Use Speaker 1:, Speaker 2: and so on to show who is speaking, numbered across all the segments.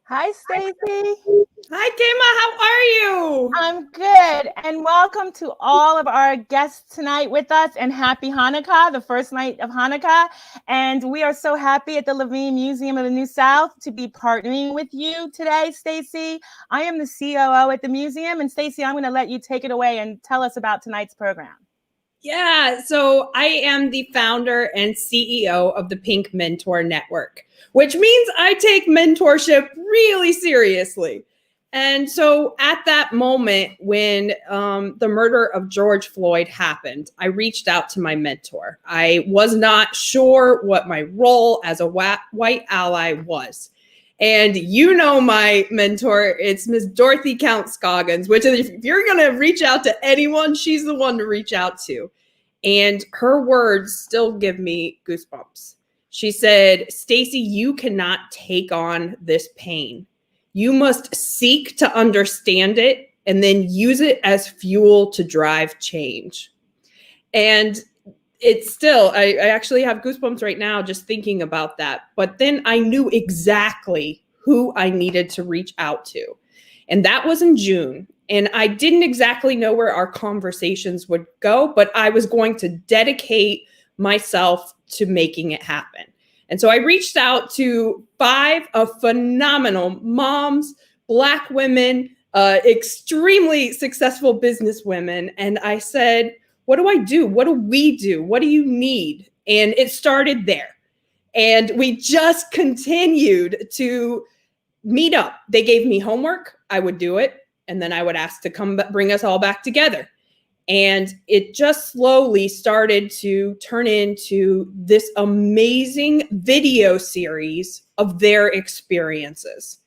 Speaker 1: Hi, Stacy.
Speaker 2: Hi, Kema. How are you?
Speaker 1: I'm good. And welcome to all of our guests tonight with us. And happy Hanukkah, the first night of Hanukkah. And we are so happy at the Levine Museum of the New South to be partnering with you today, Stacy. I am the COO at the museum. And Stacy, I'm going to let you take it away and tell us about tonight's program.
Speaker 2: Yeah, so I am the founder and CEO of the Pink Mentor Network, which means I take mentorship really seriously. And so at that moment when the murder of George Floyd happened, I reached out to my mentor. I was not sure what my role as a white ally was. And you know my mentor, it's Miss Dorothy Count Scoggins, which if you're going to reach out to anyone, she's the one to reach out to. And her words still give me goosebumps. She said, Stacy, you cannot take on this pain. You must seek to understand it and then use it as fuel to drive change. And it's still, I actually have goosebumps right now just thinking about that. But then I knew exactly who I needed to reach out to. And that was in June. And I didn't exactly know where our conversations would go, but I was going to dedicate myself to making it happen. And so I reached out to 5 phenomenal moms, Black women, extremely successful businesswomen. And I said, what do I do? What do we do? What do you need? And it started there. And we just continued to meet up. They gave me homework. I would do it. And then I would ask to come bring us all back together. And it just slowly started to turn into this amazing video series of their experiences.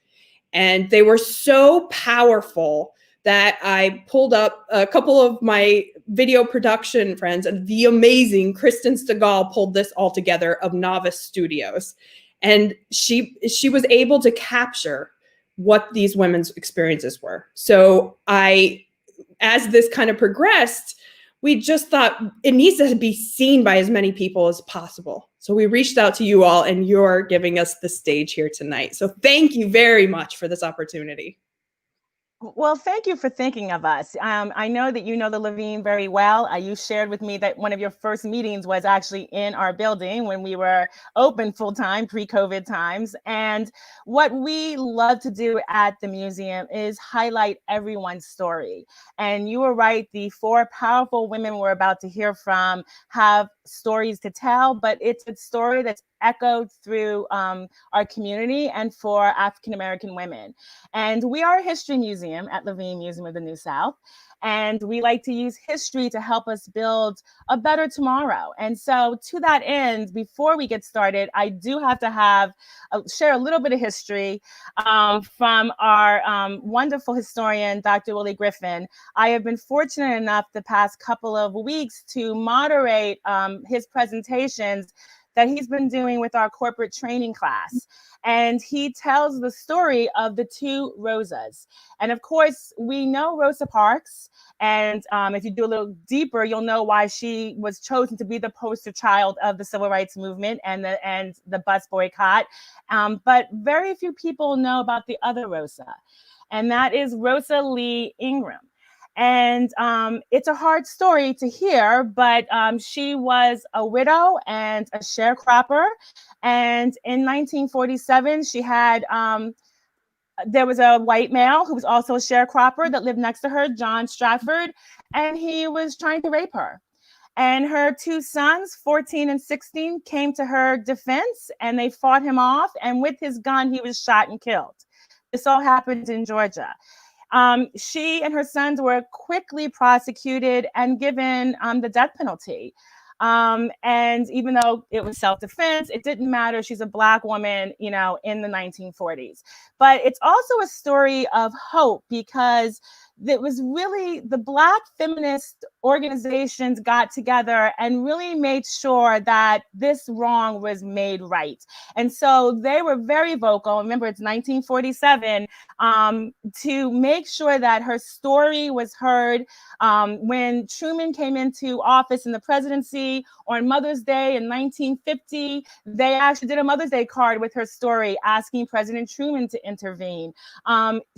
Speaker 2: And they were so powerful that I pulled up a couple of my video production friends, and the amazing Kristen Stegall pulled this all together of Novice Studios. And she was able to capture what these women's experiences were. So as this kind of progressed, we just thought it needs to be seen by as many people as possible. So we reached out to you all, and you're giving us the stage here tonight. So thank you very much for this opportunity.
Speaker 1: Well, thank you for thinking of us. I know that you know the Levine very well. You shared with me that one of your first meetings was actually in our building when we were open full-time, pre-COVID times. And what we love to do at the museum is highlight everyone's story. And you were right, the 4 powerful women we're about to hear from have stories to tell, but it's a story that's echoed through our community and for African-American women. And we are a history museum at Levine Museum of the New South. And we like to use history to help us build a better tomorrow. And so to that end, before we get started, I do have to share a little bit of history from our wonderful historian, Dr. Willie Griffin. I have been fortunate enough the past couple of weeks to moderate his presentations that he's been doing with our corporate training class. And he tells the story of the 2 Rosas. And of course, we know Rosa Parks. And if you do a little deeper, you'll know why she was chosen to be the poster child of the civil rights movement and the bus boycott. But very few people know about the other Rosa. And that is Rosa Lee Ingram. And it's a hard story to hear, but she was a widow and a sharecropper. And in 1947, she had, there was a white male who was also a sharecropper that lived next to her, John Stratford, and he was trying to rape her. And her 2 sons, 14 and 16, came to her defense and they fought him off. And with his gun, he was shot and killed. This all happened in Georgia. She and her sons were quickly prosecuted and given the death penalty. And even though it was self-defense, it didn't matter. She's a Black woman, in the 1940s. But it's also a story of hope because that was really the Black feminist organizations got together and really made sure that this wrong was made right. And so they were very vocal. Remember, it's 1947, to make sure that her story was heard. When Truman came into office in the presidency on Mother's Day in 1950, they actually did a Mother's Day card with her story asking President Truman to intervene.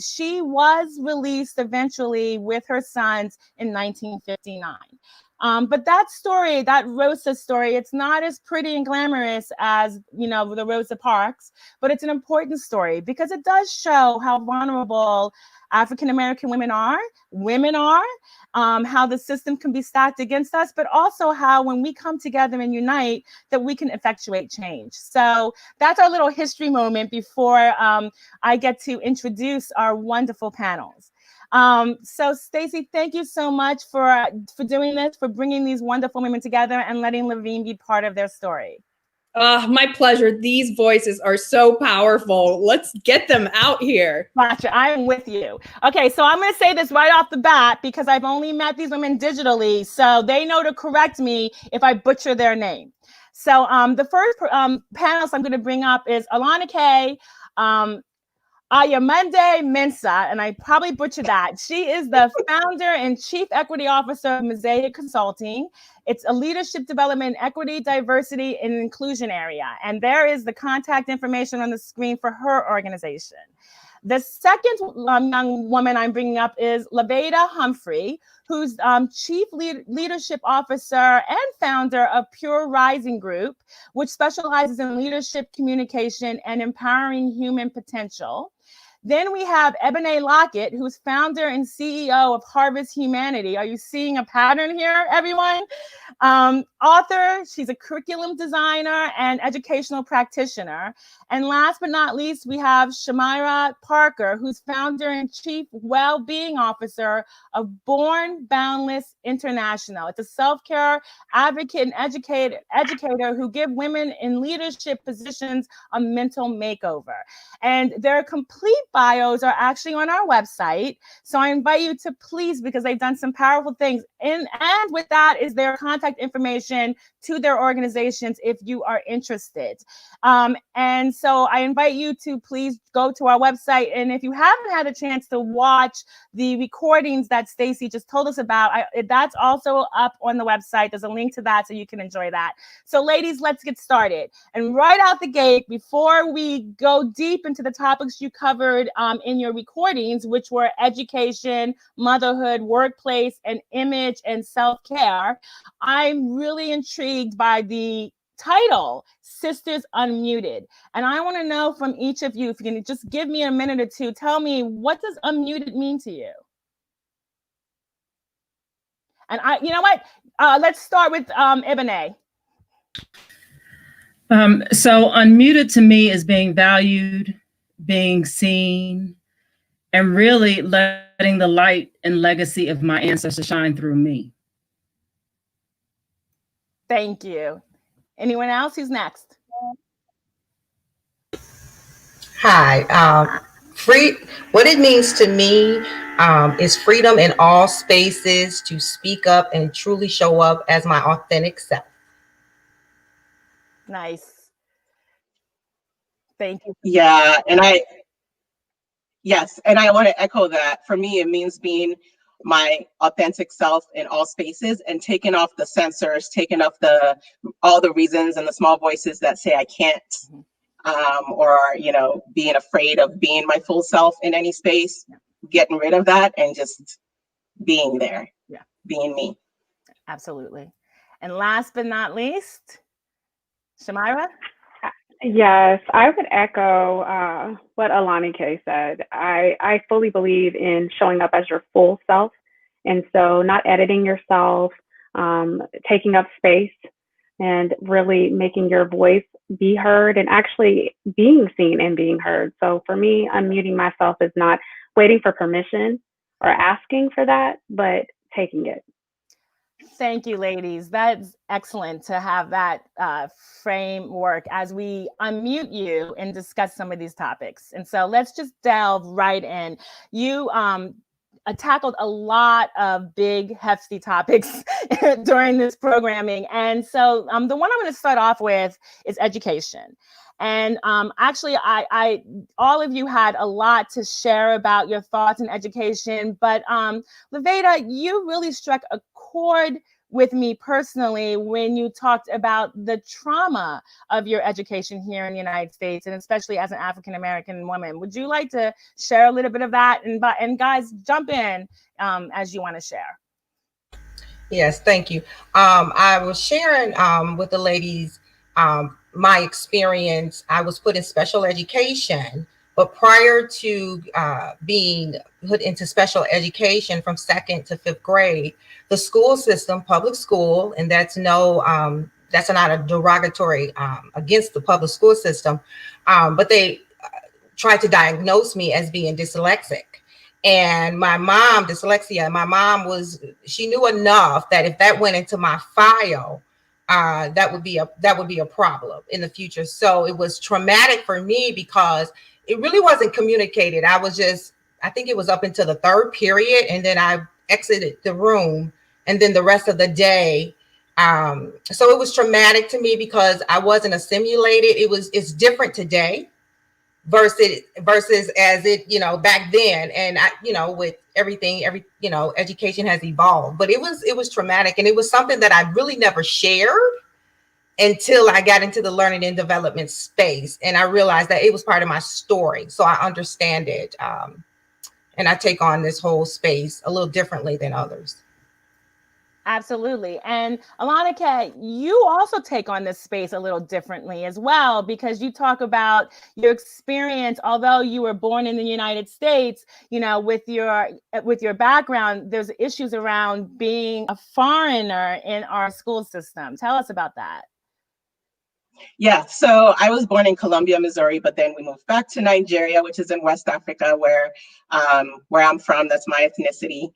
Speaker 1: She was released eventually with her sons in 1959. But that story, that Rosa story, it's not as pretty and glamorous as, the Rosa Parks, but it's an important story because it does show how vulnerable African-American women are, how the system can be stacked against us, but also how when we come together and unite, that we can effectuate change. So that's our little history moment before I get to introduce our wonderful panels. So Stacey, thank you so much for doing this, for bringing these wonderful women together and letting Levine be part of their story.
Speaker 2: My pleasure. These voices are so powerful. Let's get them out here.
Speaker 1: Gotcha. I am with you. Okay, so I'm going to say this right off the bat because I've only met these women digitally, so they know to correct me if I butcher their name. So the first panelist I'm going to bring up is Olanike Ayomide-Mensah, and I probably butchered that. She is the founder and chief equity officer of Mosaic Consulting. It's a leadership development, equity, diversity, and inclusion area. And there is the contact information on the screen for her organization. The second young woman I'm bringing up is LaVada Humphrey, who's Chief Leadership Officer and founder of Pure Rising Group, which specializes in leadership, communication, and empowering human potential. Then we have Eboné Lockett, who's founder and CEO of Harvest Humanity. Are you seeing a pattern here, everyone? Author, she's a curriculum designer and educational practitioner. And last but not least, we have Shamyra Parker, who's founder and chief well-being officer of Born Boundless International. It's a self-care advocate and educator who give women in leadership positions a mental makeover. And their complete bios are actually on our website. So I invite you to please, because they've done some powerful things. And with that is their contact information to their organizations if you are interested. And so I invite you to please go to our website. And if you haven't had a chance to watch the recordings that Stacey just told us about, that's also up on the website. There's a link to that so you can enjoy that. So ladies, let's get started. And right out the gate, before we go deep into the topics you covered in your recordings, which were education, motherhood, workplace, and image and self-care, I'm really intrigued by the title, Sisters Unmuted. And I want to know from each of you, if you can just give me a minute or two, tell me, what does unmuted mean to you? And you know what? Let's start with Eboné.
Speaker 3: So unmuted to me is being valued, being seen, and really letting the light and legacy of my ancestors shine through me.
Speaker 1: Thank you. Anyone else? Who's next?
Speaker 4: Hi. What it means to me is freedom in all spaces to speak up and truly show up as my authentic self.
Speaker 1: Nice. Thank you.
Speaker 5: Yeah, and I want to echo that. For me, it means being my authentic self in all spaces and taking off the censors, taking off all the reasons and the small voices that say I can't, or being afraid of being my full self in any space, getting rid of that and just being there, being me.
Speaker 1: Absolutely. And last but not least, Shamyra?
Speaker 6: Yes, I would echo what Olanike said. I fully believe in showing up as your full self. And so not editing yourself, taking up space, and really making your voice be heard and actually being seen and being heard. So for me, unmuting myself is not waiting for permission or asking for that, but taking it.
Speaker 1: Thank you, ladies. That's excellent to have that framework as we unmute you and discuss some of these topics. And so let's just delve right in. You, tackled a lot of big, hefty topics during this programming. And so the one I'm going to start off with is education. And actually, I all of you had a lot to share about your thoughts in education, but LaVada, you really struck a chord with me personally when you talked about the trauma of your education here in the United States, and especially as an African-American woman. Would you like to share a little bit of that? And guys, jump in as you want to share.
Speaker 4: Yes, thank you. I was sharing with the ladies my experience. I was put in special education, but prior to being put into special education from 2nd to 5th grade, the school system, public school, and that's not a derogatory against the public school system, but they tried to diagnose me as being dyslexic. And my mom, dyslexia, my mom she knew enough that if that went into my file, that would be a problem in the future. So it was traumatic for me because it really wasn't communicated. I think it was up until the 3rd period, and then I exited the room, and then the rest of the day. So it was traumatic to me because I wasn't assimilated. It's different today versus as it, back then. And with everything, education has evolved, but it was traumatic. And it was something that I really never shared until I got into the learning and development space. And I realized that it was part of my story. So I understand it. And I take on this whole space a little differently than others.
Speaker 1: Absolutely. And Olanike, you also take on this space a little differently as well, because you talk about your experience, although you were born in the United States, with your background, there's issues around being a foreigner in our school system. Tell us about that.
Speaker 5: Yeah, so I was born in Columbia, Missouri, but then we moved back to Nigeria, which is in West Africa, where I'm from. That's my ethnicity.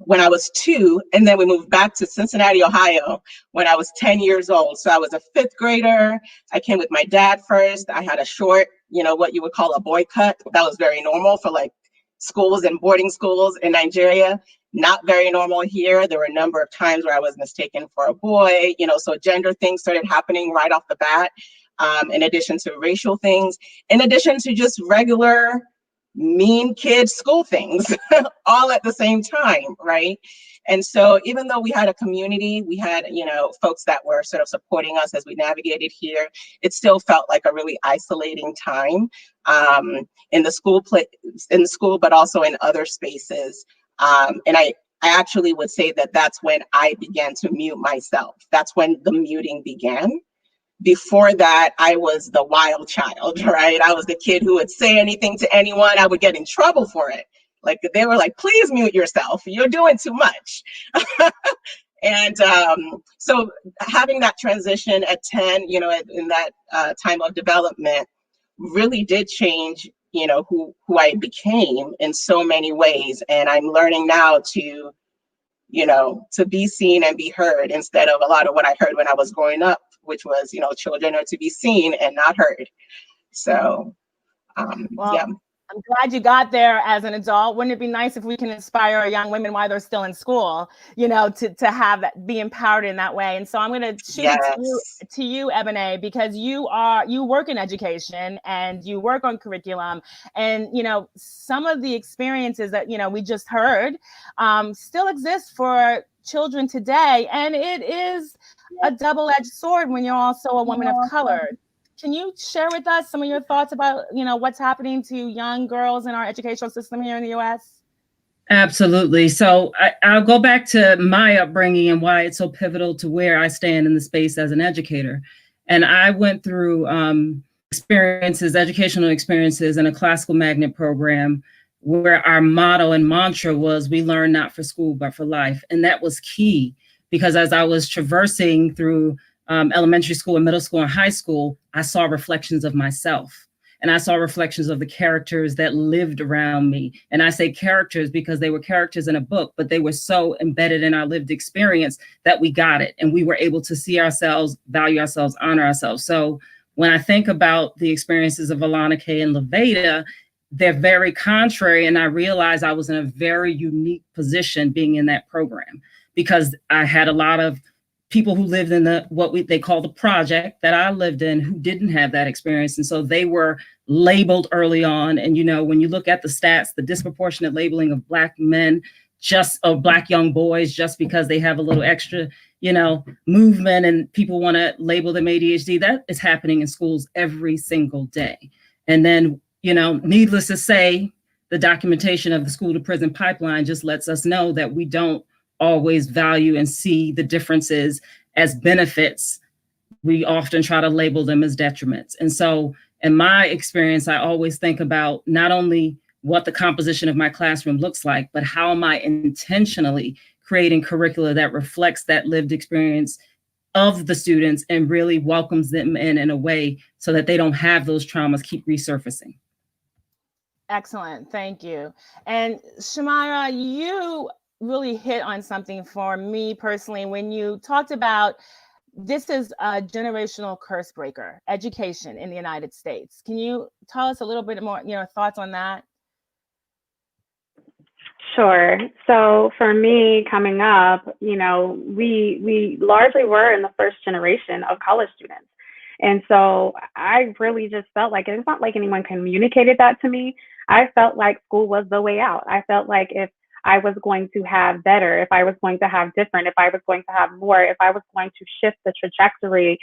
Speaker 5: When I was 2, and then we moved back to Cincinnati, Ohio, when I was 10 years old. So I was a 5th grader. I came with my dad first. I had a short, what you would call a boy cut. That was very normal for like schools and boarding schools in Nigeria. Not very normal here. There were a number of times where I was mistaken for a boy, so gender things started happening right off the bat, in addition to racial things, in addition to just regular mean kid school things all at the same time, right? And so even though we had a community, we had, folks that were sort of supporting us as we navigated here, it still felt like a really isolating time in the school, but also in other spaces. And I actually would say that that's when I began to mute myself. That's when the muting began. Before that, I was the wild child, right? I was the kid who would say anything to anyone. I would get in trouble for it. Like they were like, please mute yourself. You're doing too much. And so having that transition at 10, in that time of development really did change, who I became in so many ways. And I'm learning now to be seen and be heard instead of a lot of what I heard when I was growing up, which was, children are to be seen and not heard. So, yeah.
Speaker 1: I'm glad you got there as an adult. Wouldn't it be nice if we can inspire our young women while they're still in school, to have that, be empowered in that way. And so I'm going to shoot it to you, Eboné, because you work in education and you work on curriculum, and some of the experiences that we just heard still exist for children today, and it is a double-edged sword when you're also a woman of color. Can you share with us some of your thoughts about, what's happening to young girls in our educational system here in the U.S.?
Speaker 3: Absolutely. So I'll go back to my upbringing and why it's so pivotal to where I stand in the space as an educator. And I went through educational experiences in a classical magnet program where our motto and mantra was, we learn not for school, but for life. And that was key, because as I was traversing through elementary school and middle school and high school, I saw reflections of myself, and I saw reflections of the characters that lived around me. And I say characters because they were characters in a book, but they were so embedded in our lived experience that we got it, and we were able to see ourselves, value ourselves, honor ourselves. So when I think about the experiences of Olanike and LaVada, they're very contrary. And I realized I was in a very unique position being in that program, because I had a lot of people who lived in they call the project that I lived in, who didn't have that experience. And so they were labeled early on. And, when you look at the stats, the disproportionate labeling of Black men, Black young boys, just because they have a little extra, movement, and people want to label them ADHD, that is happening in schools every single day. And then, needless to say, the documentation of the school to prison pipeline just lets us know that we don't always value and see the differences as benefits. We often try to label them as detriments. And so in my experience, I always think about not only what the composition of my classroom looks like, but how am I intentionally creating curricula that reflects that lived experience of the students and really welcomes them in a way so that they don't have those traumas keep resurfacing.
Speaker 1: Excellent, thank you. And Shamyra, you really hit on something for me personally when you talked about this is a generational curse breaker, education in the United States. Can you tell us a little bit more, thoughts on that?
Speaker 6: Sure. So for me, coming up, we largely were in the first generation of college students. And so I really just felt like, it's not like anyone communicated that to me. I felt like school was the way out. I felt like if I was going to have better, if I was going to have different, if I was going to have more, if I was going to shift the trajectory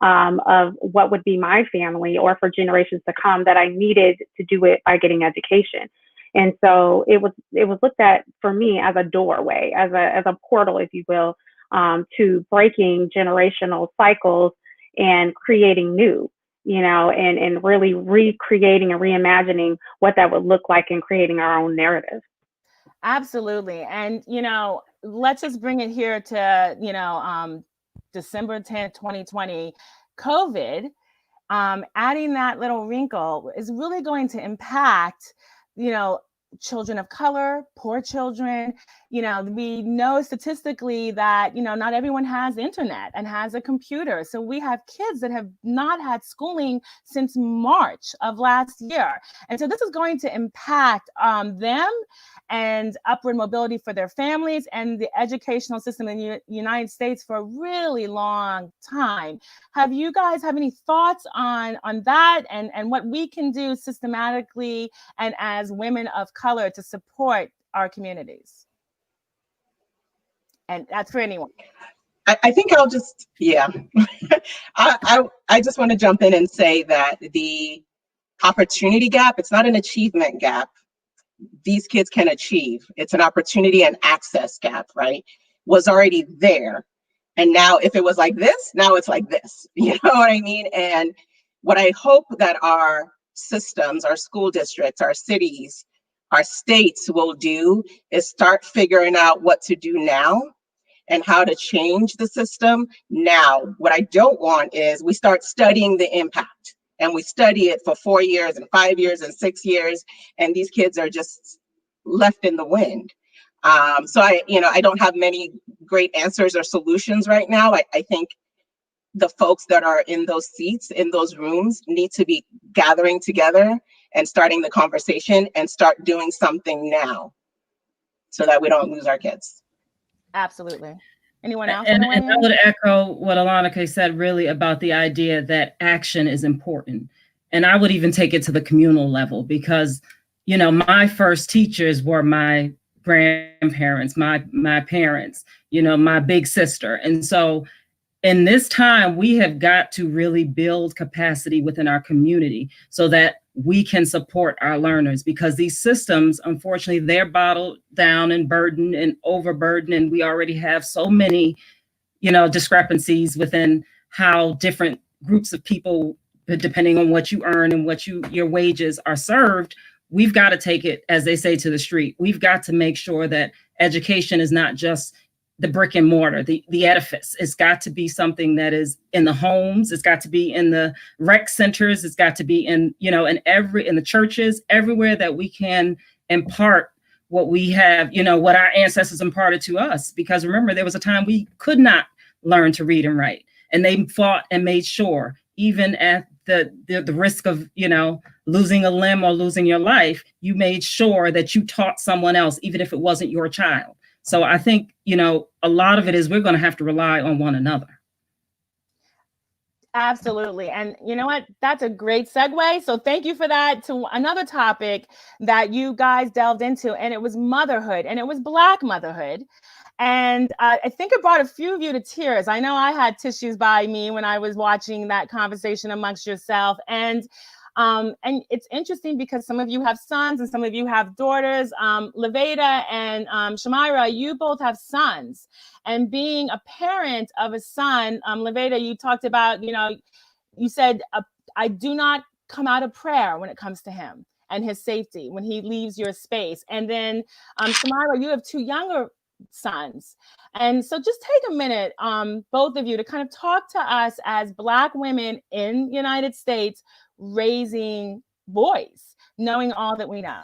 Speaker 6: of what would be my family or for generations to come, that I needed to do it by getting education. And so it was looked at for me as a doorway, as a portal, if you will, to breaking generational cycles and creating new, and really recreating and reimagining what that would look like and creating our own narrative.
Speaker 1: Absolutely. And, let's just bring it here to, December 10th, 2020, COVID, adding that little wrinkle is really going to impact, children of color, poor children. We know statistically that, not everyone has internet and has a computer. So we have kids that have not had schooling since March of last year. And so this is going to impact them and upward mobility for their families and the educational system in the United States for a really long time. Have you guys have any thoughts on that and what we can do systematically and as women of color to support our communities? And that's for anyone.
Speaker 5: I think I'll just, I just want to jump in and say that the opportunity gap, it's not an achievement gap. These kids can achieve. It's an opportunity and access gap, right? Was already there. And now if it was like this, now it's like this, you know what I mean? And what I hope that our systems, our school districts, our cities, our states will do is start figuring out what to do now and how to change the system now. What I don't want is we start studying the impact and we study it for 4 years and 5 years and 6 years, and these kids are just left in the wind. So I don't have many great answers or solutions right now. I think the folks that are in those seats, in those rooms, need to be gathering together and starting the conversation and start doing something now so that we don't lose our kids.
Speaker 1: Absolutely. Anyone else?
Speaker 3: And I would echo what Olanike said really about the idea that action is important. And I would even take it to the communal level because, my first teachers were my grandparents, my parents, my big sister. And so in this time, we have got to really build capacity within our community so that we can support our learners, because these systems, unfortunately, they're bottled down and burdened and overburdened. And we already have so many, discrepancies within how different groups of people, depending on what you earn and what your wages are served. We've got to take it, as they say, to the street. We've got to make sure that education is not just the brick and mortar, the edifice. It's got to be something that is in the homes. It's got to be in the rec centers. It's got to be in the churches, everywhere that we can impart what we have, what our ancestors imparted to us. Because remember, there was a time we could not learn to read and write, and they fought and made sure, even at the risk of, losing a limb or losing your life, you made sure that you taught someone else, even if it wasn't your child. So I think, a lot of it is we're going to have to rely on one another.
Speaker 1: Absolutely. And you know what? That's a great segue. So thank you for that, to another topic that you guys delved into, and it was motherhood, and it was Black motherhood. And I think it brought a few of you to tears. I know I had tissues by me when I was watching that conversation amongst yourself. And it's interesting because some of you have sons and some of you have daughters. LaVada and Shamyra, you both have sons. And being a parent of a son, LaVada, you talked about, you said, I do not come out of prayer when it comes to him and his safety when he leaves your space. And then Shamyra, you have two younger sons. And so just take a minute, both of you, to kind of talk to us as Black women in the United States raising boys, knowing all that we know.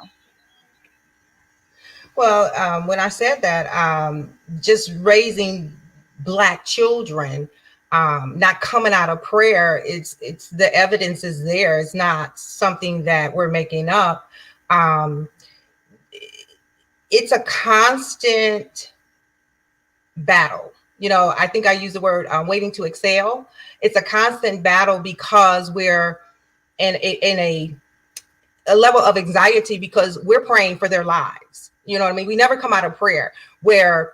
Speaker 4: Well, when I said that, just raising Black children, not coming out of prayer, it's the evidence is there. It's not something that we're making up. It's a constant battle. I think I use the word waiting to excel. It's a constant battle because we're in a level of anxiety because we're praying for their lives. You know what I mean? We never come out of prayer where,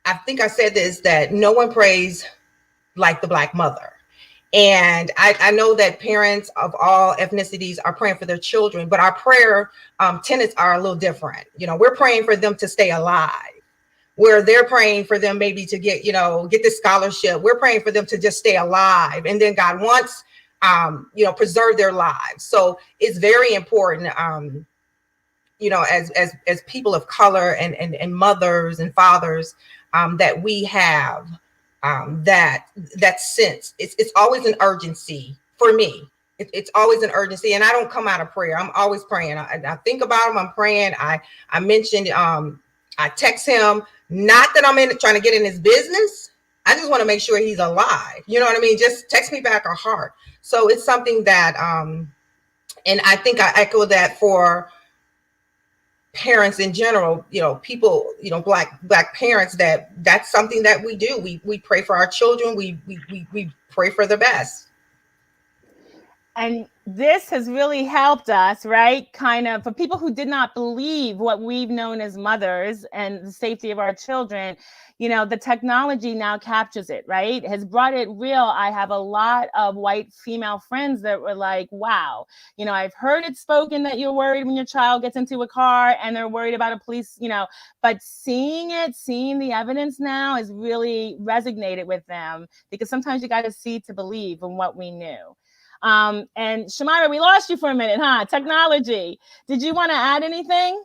Speaker 4: I think I said this, that no one prays like the Black mother. And I know that parents of all ethnicities are praying for their children, but our prayer tenets are a little different. We're praying for them to stay alive, where they're praying for them maybe to get this scholarship. We're praying for them to just stay alive. And then God wants, preserve their lives. So it's very important, as people of color and mothers and fathers, that we have that sense. It's always an urgency for me. It's always an urgency, and I don't come out of prayer. I'm always praying. I think about him. I'm praying. I mentioned, I text him, not that I'm trying to get in his business. I just want to make sure he's alive. You know what I mean? Just text me back a heart. So it's something that, and I think I echo that for parents in general, people, black parents, that's something that we do. We pray for our children. We pray for the best.
Speaker 1: And this has really helped us, right? Kind of for people who did not believe what we've known as mothers and the safety of our children, the technology now captures it, right? Has brought it real. I have a lot of white female friends that were like, wow, I've heard it spoken that you're worried when your child gets into a car and they're worried about a police, but seeing the evidence now has really resonated with them, because sometimes you got to see to believe in what we knew. And Shamyra, we lost you for a minute, huh? Technology. Did you want to add anything?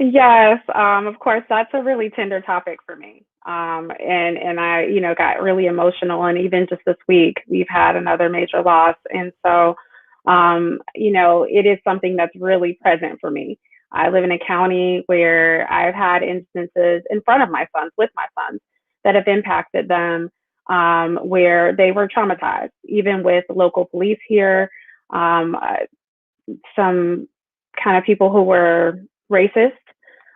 Speaker 6: Yes, of course, that's a really tender topic for me. And I, got really emotional. And even just this week, we've had another major loss. And so, it is something that's really present for me. I live in a county where I've had instances in front of my sons, with my sons, that have impacted them, where they were traumatized, even with local police here, some kind of people who were racist.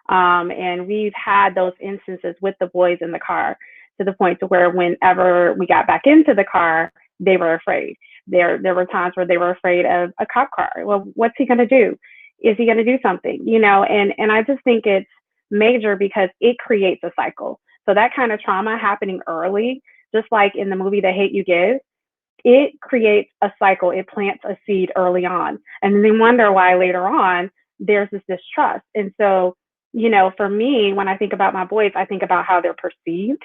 Speaker 6: And we've had those instances with the boys in the car, to the point to where whenever we got back into the car, they were afraid. There were times where they were afraid of a cop car. Well, what's he going to do? Is he going to do something? And I just think it's major because it creates a cycle. So that kind of trauma happening early, just like in the movie The Hate U Give, it creates a cycle. It plants a seed early on. And then they wonder why later on there's this distrust. And so, for me, when I think about my boys, I think about how they're perceived.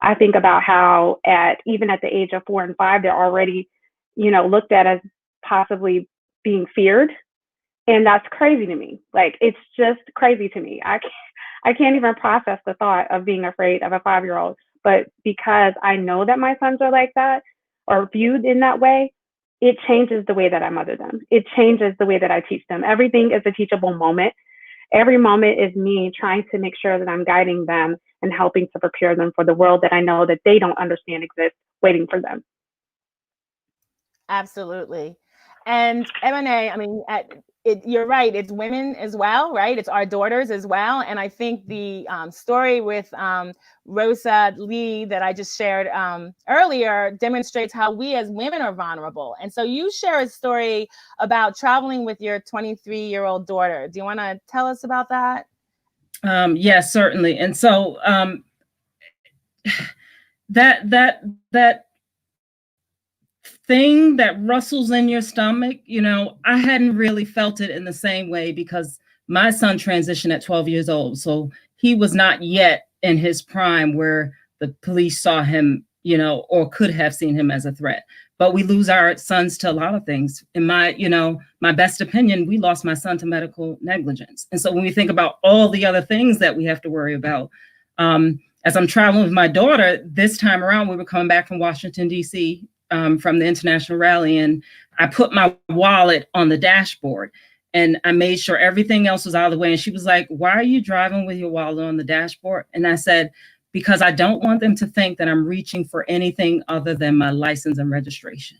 Speaker 6: I think about how even at the age of 4 and 5, they're already, looked at as possibly being feared. And that's crazy to me. Like, it's just crazy to me. I can't even process the thought of being afraid of a 5-year-old. But because I know that my sons are like that, or viewed in that way, it changes the way that I mother them. It changes the way that I teach them. Everything is a teachable moment. Every moment is me trying to make sure that I'm guiding them and helping to prepare them for the world that I know that they don't understand exists, waiting for them.
Speaker 1: Absolutely. And Eboné, I mean, you're right. It's women as well, right? It's our daughters as well. And I think the story with Rosa Lee that I just shared earlier demonstrates how we as women are vulnerable. And so you share a story about traveling with your 23-year-old daughter. Do you want to tell us about that?
Speaker 3: Yes, certainly. And so that thing that rustles in your stomach, I hadn't really felt it in the same way because my son transitioned at 12 years old. So he was not yet in his prime where the police saw him, or could have seen him as a threat. But we lose our sons to a lot of things. In my best opinion, we lost my son to medical negligence. And so when we think about all the other things that we have to worry about, as I'm traveling with my daughter, this time around, we were coming back from Washington, D.C., from the international rally, and I put my wallet on the dashboard and I made sure everything else was out of the way. And she was like, "Why are you driving with your wallet on the dashboard?" And I said, "Because I don't want them to think that I'm reaching for anything other than my license and registration."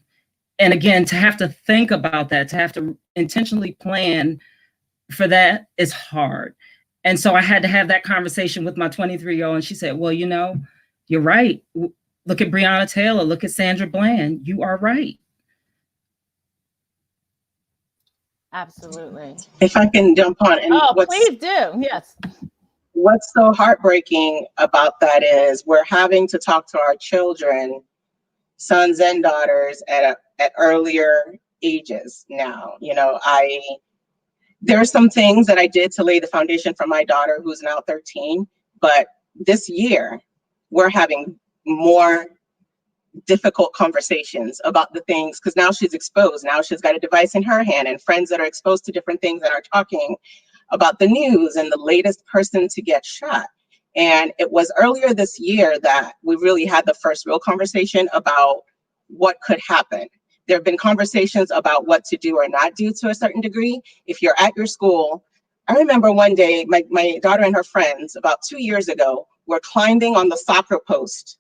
Speaker 3: And again, to have to think about that, to have to intentionally plan for that is hard. And so I had to have that conversation with my 23-year-old, and she said, "Well, you're right. Look at Breonna Taylor, look at Sandra Bland. You are right."
Speaker 1: Absolutely.
Speaker 5: If I can jump on, and
Speaker 1: please do. Yes.
Speaker 5: What's so heartbreaking about that is we're having to talk to our children, sons and daughters, at earlier ages now. There are some things that I did to lay the foundation for my daughter, who's now 13, but this year we're having more difficult conversations about the things, because now she's exposed. Now she's got a device in her hand and friends that are exposed to different things that are talking about the news and the latest person to get shot. And it was earlier this year that we really had the first real conversation about what could happen. There have been conversations about what to do or not do to a certain degree. If you're at your school, I remember one day my daughter and her friends about 2 years ago were climbing on the soccer post,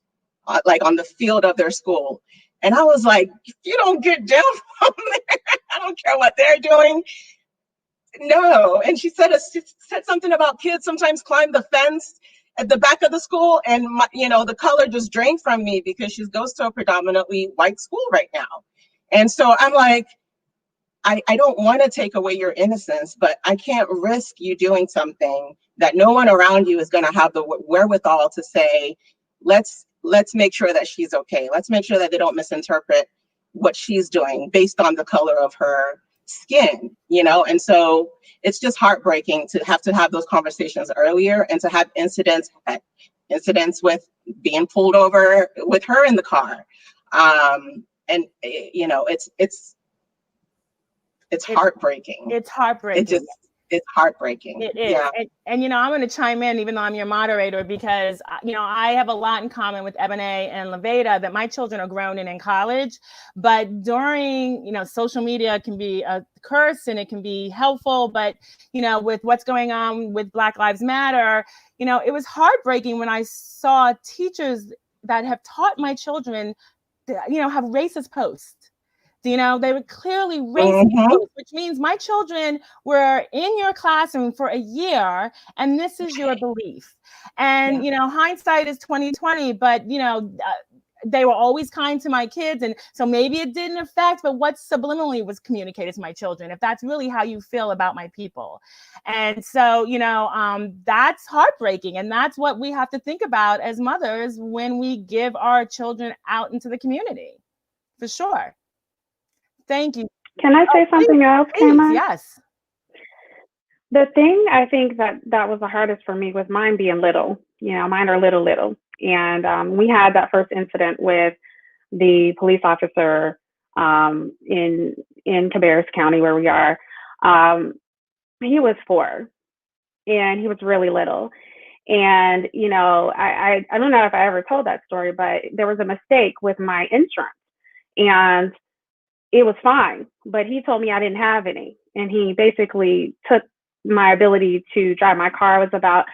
Speaker 5: like on the field of their school. And I was like, "You don't get down from there. I don't care what they're doing." No. And she said something about kids sometimes climb the fence at the back of the school, and the color just drained from me because she goes to a predominantly white school right now. And so I'm like, I don't want to take away your innocence, but I can't risk you doing something that no one around you is going to have the wherewithal to say, let's make sure that she's okay. Let's make sure that they don't misinterpret what she's doing based on the color of her skin, And so it's just heartbreaking to have those conversations earlier, and to have incidents with being pulled over with her in the car. It's heartbreaking.
Speaker 1: It's heartbreaking.
Speaker 5: It's heartbreaking.
Speaker 1: It is.
Speaker 5: Yeah.
Speaker 1: And I'm going to chime in, even though I'm your moderator, because, I have a lot in common with Eboné and LaVada, that my children are grown and in college. But during, social media can be a curse and it can be helpful. But, with what's going on with Black Lives Matter, it was heartbreaking when I saw teachers that have taught my children, have racist posts. They were clearly racist, which means my children were in your classroom for a year, and this is your belief. And, hindsight is 20/20, but, they were always kind to my kids. And so maybe it didn't affect, but what subliminally was communicated to my children, if that's really how you feel about my people. And so, that's heartbreaking. And that's what we have to think about as mothers when we give our children out into the community, for sure. Thank you.
Speaker 6: Can I say something else, Kayma?
Speaker 1: Yes.
Speaker 6: The thing I think that was the hardest for me was mine being little. Mine are little. And we had that first incident with the police officer in Cabarrus County, where we are. He was 4, and he was really little. And, I don't know if I ever told that story, but there was a mistake with my insurance. And it was fine, but he told me I didn't have any. And he basically took my ability to drive my car. Was about,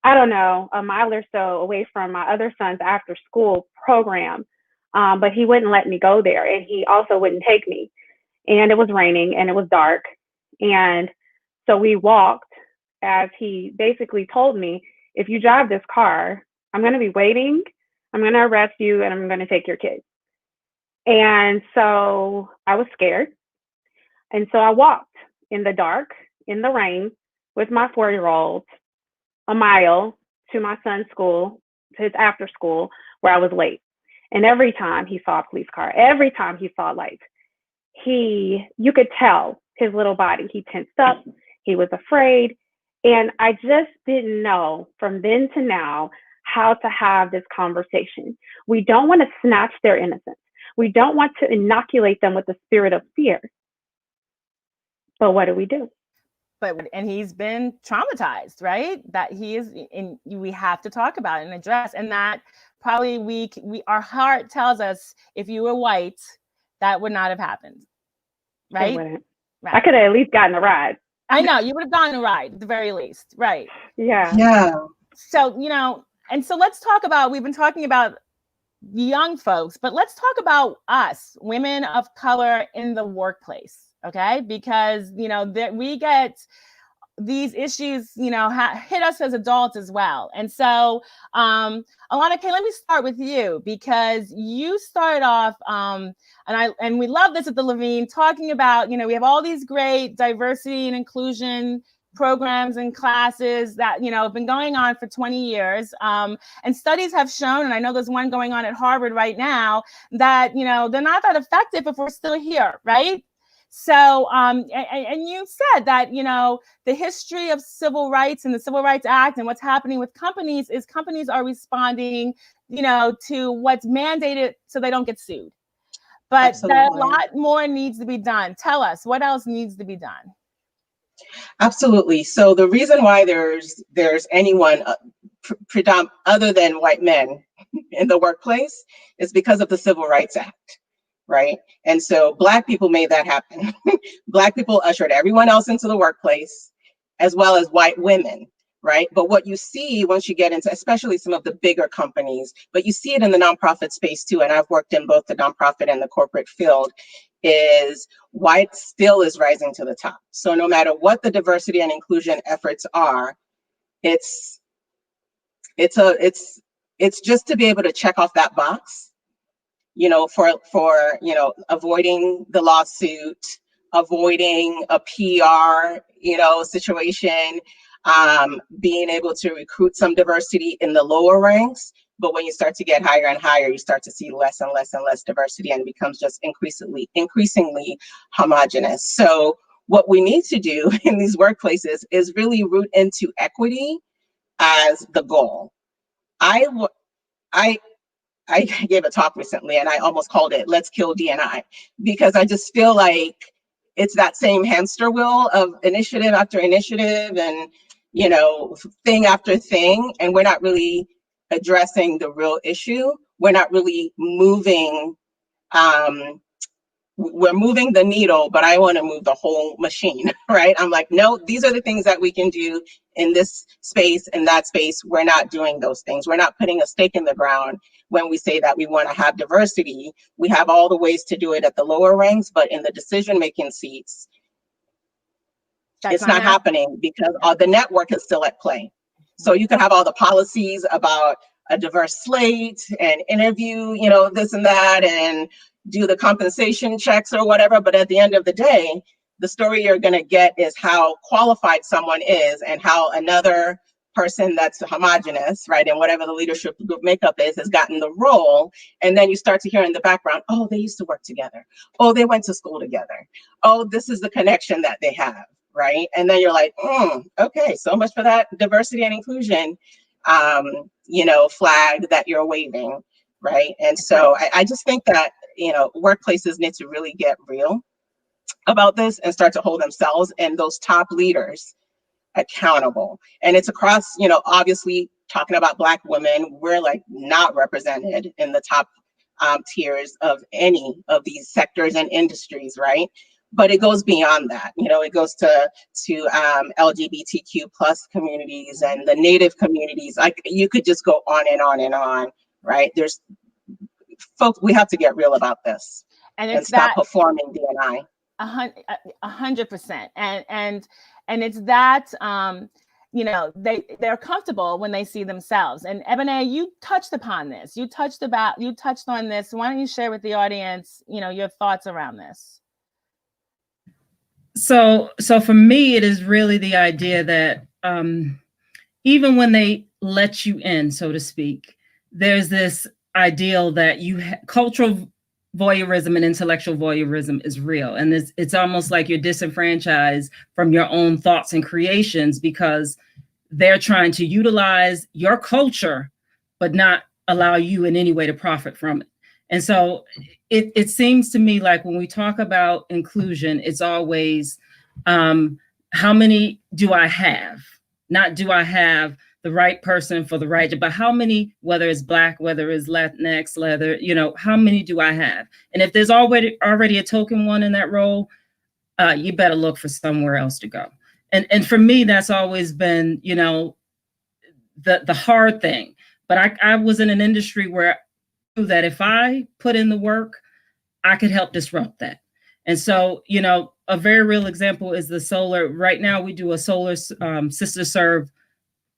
Speaker 6: I don't know, a mile or so away from my other son's after school program. But he wouldn't let me go there, and he also wouldn't take me. And it was raining and it was dark. And so we walked, as he basically told me, if you drive this car, I'm going to be waiting, I'm going to arrest you, and I'm going to take your kids. And so I was scared. And so I walked in the dark, in the rain, with my 4-year-old, a mile to my son's school, to his after school, where I was late. And every time he saw a police car, every time he saw lights, you could tell his little body, he tensed up, he was afraid. And I just didn't know from then to now how to have this conversation. We don't want to snatch their innocence. We don't want to inoculate them with the spirit of fear. But what do?
Speaker 1: And he's been traumatized, right? That he is, and we have to talk about it and address. And that probably our heart tells us, if you were white, that would not have happened, right?
Speaker 6: It wouldn't. Right. I could have at least gotten a ride.
Speaker 1: I know, you would have gotten a ride at the very least, right?
Speaker 6: Yeah.
Speaker 5: Yeah.
Speaker 1: So, and so let's talk about, we've been talking about young folks, but let's talk about us, women of color in the workplace, okay? Because, that we get these issues, hit us as adults as well. And so, Olanike, let me start with you, because you started off, and we love this at the Levine, talking about, we have all these great diversity and inclusion programs and classes that, have been going on for 20 years. And studies have shown, and I know there's one going on at Harvard right now, that, they're not that effective if we're still here, right? So, and you said that, the history of civil rights and the Civil Rights Act and what's happening with companies is companies are responding, to what's mandated so they don't get sued. But a lot more needs to be done. Tell us, what else needs to be done?
Speaker 5: Absolutely. So the reason why there's anyone other than white men in the workplace is because of the Civil Rights Act. Right. And so Black people made that happen. Black people ushered everyone else into the workplace, as well as white women. Right. But what you see once you get into, especially some of the bigger companies, but you see it in the nonprofit space too, and I've worked in both the nonprofit and the corporate field, is white still is rising to the top. So no matter what the diversity and inclusion efforts are, it's just to be able to check off that box, for avoiding the lawsuit, avoiding a PR, situation, being able to recruit some diversity in the lower ranks. But when you start to get higher and higher, you start to see less and less and less diversity, and it becomes just increasingly homogenous. So what we need to do in these workplaces is really root into equity as the goal. I gave a talk recently and I almost called it "Let's Kill D&I," because I just feel like it's that same hamster wheel of initiative after initiative and, thing after thing. And we're not really addressing the real issue. We're not really moving. We're moving the needle, but I want to move the whole machine, right? I'm like, no, these are the things that we can do in this space, in that space. We're not doing those things. We're not putting a stake in the ground when we say that we want to have diversity. We have all the ways to do it at the lower ranks, but in the decision-making seats, it's not happening because the network is still at play. So you can have all the policies about a diverse slate and interview, this and that, and do the compensation checks or whatever. But at the end of the day, the story you're going to get is how qualified someone is and how another person that's homogenous, right, and whatever the leadership group makeup is, has gotten the role. And then you start to hear in the background, oh, they used to work together. Oh, they went to school together. Oh, this is the connection that they have, right? And then you're like, okay, so much for that diversity and inclusion, flag that you're waving, right? And so I just think that, workplaces need to really get real about this and start to hold themselves and those top leaders accountable. And it's across, obviously talking about Black women, we're like not represented in the top tiers of any of these sectors and industries, right? But it goes beyond that. It goes to LGBTQ plus communities and the Native communities. Like, you could just go on and on and on, right? There's folks, we have to get real about this
Speaker 1: And
Speaker 5: stop performing D&I.
Speaker 1: 100%. And it's that, you know, they're comfortable when they see themselves. And Eboné, you touched upon this. You touched on this. Why don't you share with the audience, you know, your thoughts around this?
Speaker 3: So for me, it is really the idea that even when they let you in, so to speak, there's this ideal that cultural voyeurism and intellectual voyeurism is real. And it's almost like you're disenfranchised from your own thoughts and creations because they're trying to utilize your culture, but not allow you in any way to profit from it. And so it seems to me like when we talk about inclusion, it's always how many do I have? Not do I have the right person for the right job, but how many, whether it's Black, whether it's Latinx, whether, you know, how many do I have? And if there's already a token one in that role, you better look for somewhere else to go. And for me, that's always been, you know, the hard thing. But I was in an industry where I knew that if I put in the work, I could help disrupt that. And so, you know, a very real example is the solar. Right now, we do a solar sister serve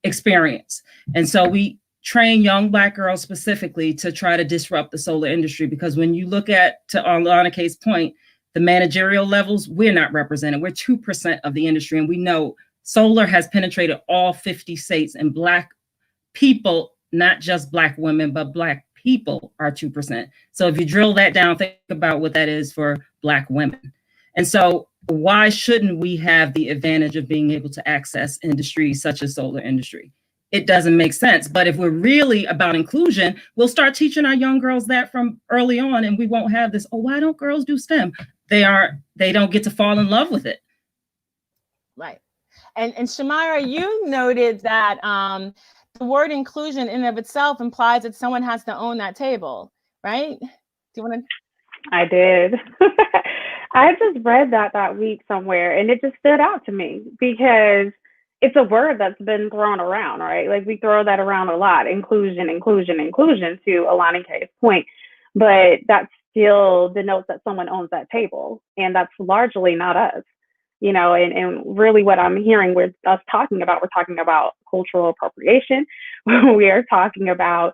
Speaker 3: experience. And so we train young Black girls specifically to try to disrupt the solar industry, because when you look at, to Olanike's point, the managerial levels, we're not represented. We're 2% of the industry. And we know solar has penetrated all 50 states, and Black people, not just Black women, but Black people are 2%. So if you drill that down, think about what that is for Black women. And so why shouldn't we have the advantage of being able to access industries such as solar industry? It doesn't make sense. But if we're really about inclusion, we'll start teaching our young girls that from early on, and we won't have this, oh, why don't girls do STEM? They don't get to fall in love with it. Right.
Speaker 1: And Shamyra, you noted that the word inclusion in and of itself implies that someone has to own that table, right? Do you want to?
Speaker 6: I did. I just read that week somewhere, and it just stood out to me because it's a word that's been thrown around, right? Like we throw that around a lot, inclusion, inclusion, inclusion, to Olanike's point, but that still denotes that someone owns that table, and that's largely not us, you know, and really what I'm hearing with us talking about, we're talking about cultural appropriation. We are talking about,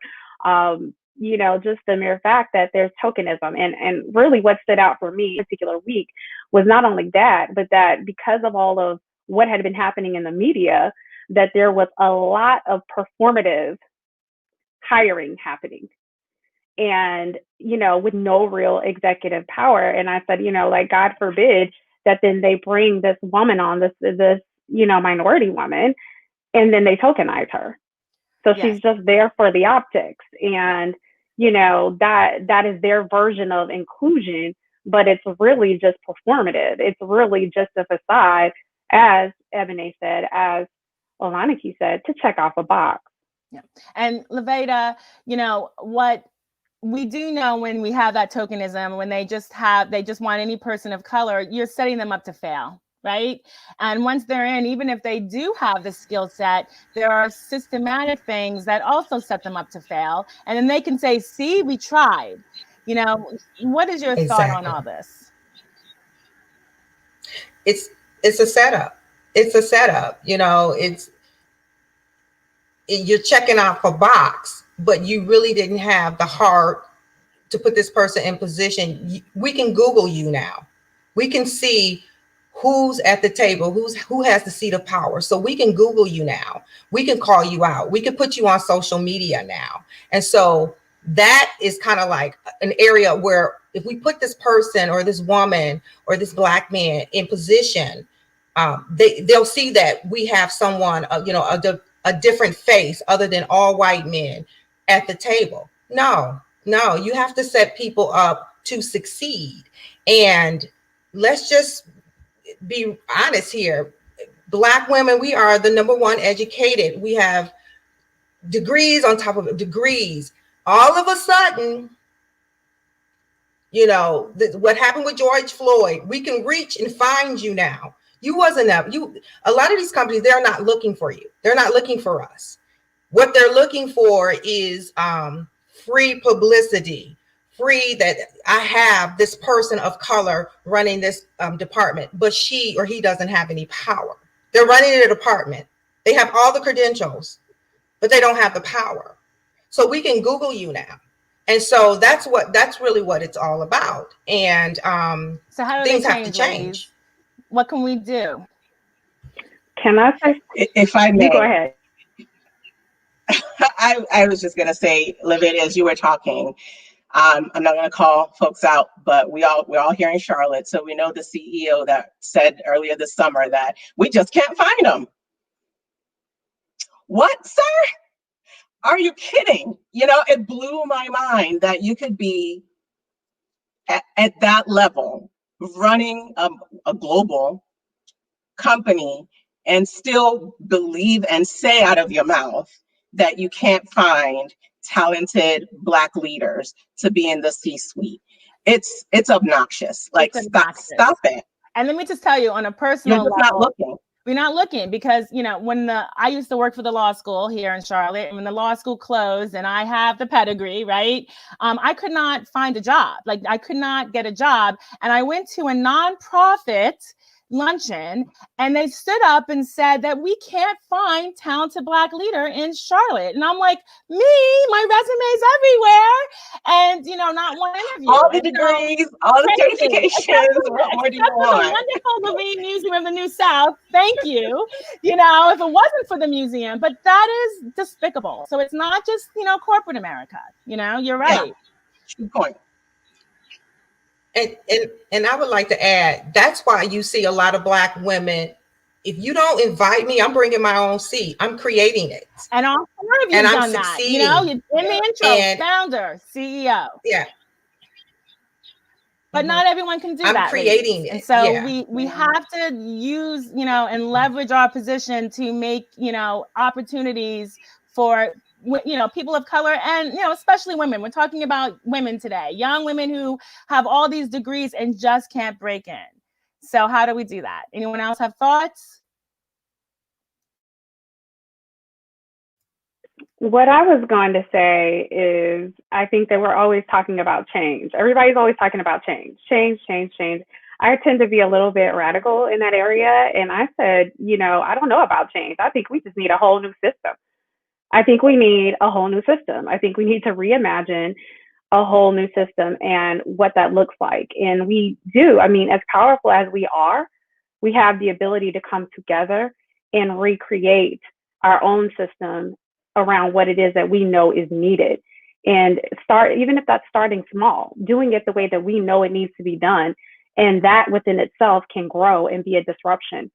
Speaker 6: you know, just the mere fact that there's tokenism. And really what stood out for me this particular week was not only that, but that because of all of what had been happening in the media, that there was a lot of performative hiring happening. And, you know, with no real executive power. And I said, you know, like, God forbid that then they bring this woman on, this, you know, minority woman, and then they tokenize her. So yes, she's just there for the optics. And, you know, that is their version of inclusion, but it's really just performative. It's really just a facade, as Eboné said, as Olanike said, to check off a box.
Speaker 1: Yeah. And LaVada, you know, what we do know when we have that tokenism, when they just want any person of color, you're setting them up to fail. Right. And once they're in, even if they do have the skill set, there are systematic things that also set them up to fail. And then they can say, see, we tried. You know, what is your thought on all this?
Speaker 4: It's a setup. It's a setup. You know, you're checking off a box, but you really didn't have the heart to put this person in position. We can Google you now. We can see who's at the table, who has the seat of power. So we can Google you now. We can call you out. We can put you on social media now. And so that is kind of like an area where if we put this person or this woman or this Black man in position, they'll see that we have someone, you know, a different face other than all white men at the table. No, you have to set people up to succeed. And let's just be honest here. Black women, we are the #1 educated. We have degrees on top of degrees. All of a sudden, you know, what happened with George Floyd, we can reach and find you now. You wasn't up. A lot of these companies, they're not looking for you. They're not looking for us. What they're looking for is free publicity, free that I have this person of color running this department, but she or he doesn't have any power. They're running a department. They have all the credentials, but they don't have the power. So we can Google you now. And so that's really what it's all about. And
Speaker 1: so how do
Speaker 4: things
Speaker 1: they
Speaker 4: have to change.
Speaker 1: ladies? What can we do?
Speaker 6: Can I say?
Speaker 5: If I may,
Speaker 6: You go ahead.
Speaker 5: I was just going to say, Levine, as you were talking, I'm not going to call folks out, but we're all here in Charlotte. So we know the CEO that said earlier this summer that we just can't find them. What, sir? Are you kidding? You know, it blew my mind that you could be at that level running a global company and still believe and say out of your mouth that you can't find talented Black leaders to be in the C-suite. It's obnoxious. Like,
Speaker 1: It's obnoxious.
Speaker 5: Stop it.
Speaker 1: And let me just tell you, on a personal
Speaker 5: You're just
Speaker 1: level,
Speaker 5: not looking.
Speaker 1: we're not looking because, you know, I used to work for the law school here in Charlotte, and when the law school closed, and I have the pedigree, right? I could not find a job. Like, I could not get a job. And I went to a nonprofit luncheon, and they stood up and said that we can't find talented Black leader in Charlotte. And I'm like, my resume's everywhere, and, you know, not one interview.
Speaker 5: All the degrees, all the certifications. What more do you want?
Speaker 1: The wonderful Levine Museum of the New South. Thank you. You know, if it wasn't for the museum, but that is despicable. So it's not just, you know, corporate America. You know, you're right.
Speaker 5: Yeah. Good point.
Speaker 4: And I would like to add, that's why you see a lot of Black women. If you don't invite me, I'm bringing my own seat. I'm creating it.
Speaker 1: And all four of you have done that. You know, in the intro, founder, CEO.
Speaker 4: Yeah.
Speaker 1: But not everyone can do that.
Speaker 4: I'm creating it.
Speaker 1: And so we have to use, you know, and leverage our position to make, you know, opportunities for, you know, people of color and, you know, especially women. We're talking about women today, young women who have all these degrees and just can't break in. So how do we do that? Anyone else have thoughts?
Speaker 6: What I was going to say is, I think that we're always talking about change. Everybody's always talking about change. I tend to be a little bit radical in that area. And I said, you know, I don't know about change. I think we just need a whole new system. I think we need a whole new system. I think we need to reimagine a whole new system and what that looks like. And we do. I mean, as powerful as we are, we have the ability to come together and recreate our own system around what it is that we know is needed. And start, even if that's starting small, doing it the way that we know it needs to be done. And that within itself can grow and be a disruption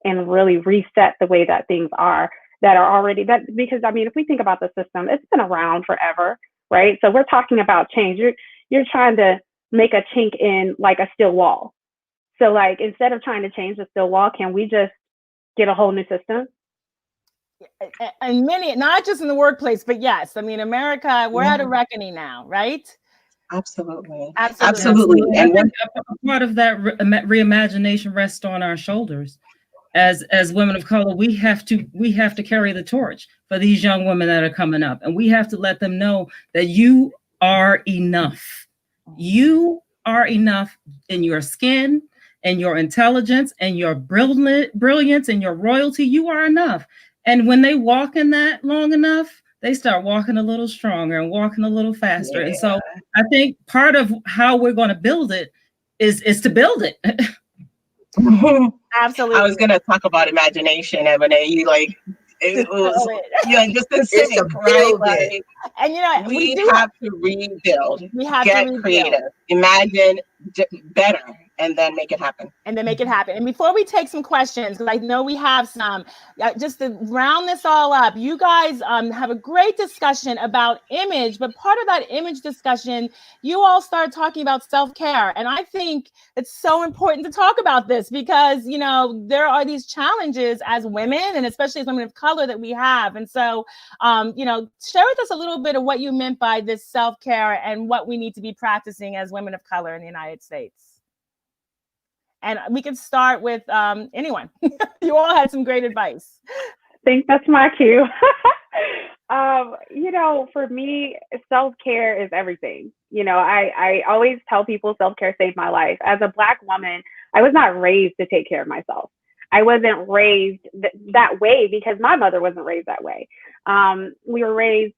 Speaker 6: and really reset the way that things are that are already that, because I mean, if we think about the system, it's been around forever, right? So we're talking about change. You're trying to make a chink in like a steel wall. So like, instead of trying to change the steel wall, can we just get a whole new system?
Speaker 1: And many, not just in the workplace, but yes, I mean, America, we're at a reckoning now, right?
Speaker 5: Absolutely.
Speaker 3: And part of that reimagination rests on our shoulders. As women of color, we have to carry the torch for these young women that are coming up, and we have to let them know that you are enough. You are enough in your skin and your intelligence and your brilliance and your royalty. You are enough. And when they walk in that long enough, they start walking a little stronger and walking a little faster. Yeah. And so I think part of how we're going to build it is to build it.
Speaker 1: Absolutely.
Speaker 5: I was going to talk about imagination, Eboné. You like, it was just in sync, right? Like,
Speaker 1: and you know,
Speaker 5: we have to rebuild. We have to get creative, imagine better, and then make it happen.
Speaker 1: And before we take some questions, because I know we have some, just to round this all up, you guys have a great discussion about image, but part of that image discussion, you all started talking about self-care. And I think it's so important to talk about this because, you know, there are these challenges as women, and especially as women of color that we have. And so, you know, share with us a little bit of what you meant by this self-care and what we need to be practicing as women of color in the United States. And we can start with anyone. You all had some great advice.
Speaker 6: I think that's my cue. For me, self-care is everything. I always tell people self-care saved my life. As a Black woman, I was not raised to take care of myself. I wasn't raised that way because my mother wasn't raised that way. My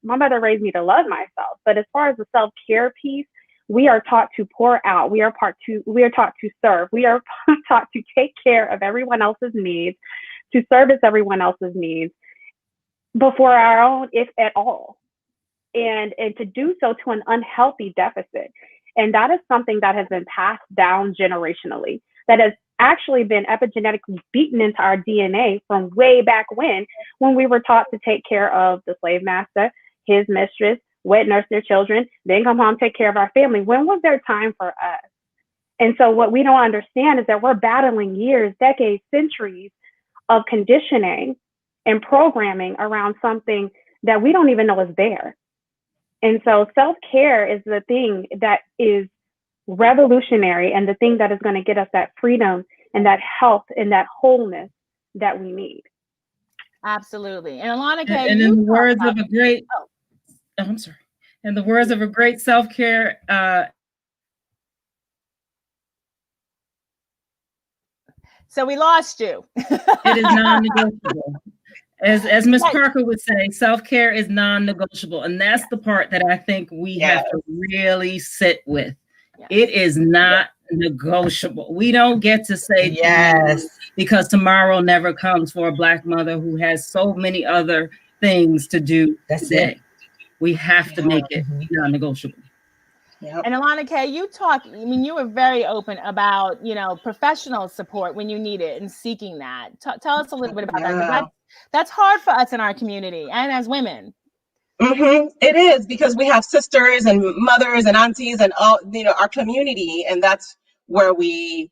Speaker 6: mother raised me to love myself. But as far as the self-care piece, we are taught to pour out. We are taught to serve. We are taught to take care of everyone else's needs, to service everyone else's needs before our own, if at all. And to do so to an unhealthy deficit. And that is something that has been passed down generationally, that has actually been epigenetically beaten into our DNA from way back when we were taught to take care of the slave master, his mistress, wet nurse their children, then come home, take care of our family. When was there time for us? And so what we don't understand is that we're battling years, decades, centuries of conditioning and programming around something that we don't even know is there. And so self-care is the thing that is revolutionary and the thing that is going to get us that freedom and that health and that wholeness that we need.
Speaker 1: Absolutely. And Olanike,
Speaker 3: and in the words of a great, I'm sorry. In the words of a great self-care,
Speaker 1: so we lost you.
Speaker 3: It is non-negotiable. As Ms. Parker would say, self-care is non-negotiable. And that's the part that I think we have to really sit with. Yes. It is not negotiable. We don't get to say yes because tomorrow never comes for a Black mother who has so many other things to do today. We have to make it non-negotiable.
Speaker 1: Yep. And Olanike, you were very open about, professional support when you need it and seeking that. Tell us a little bit about that. That's hard for us in our community and as women.
Speaker 5: Mm-hmm. It is, because we have sisters and mothers and aunties and all, our community, and that's where we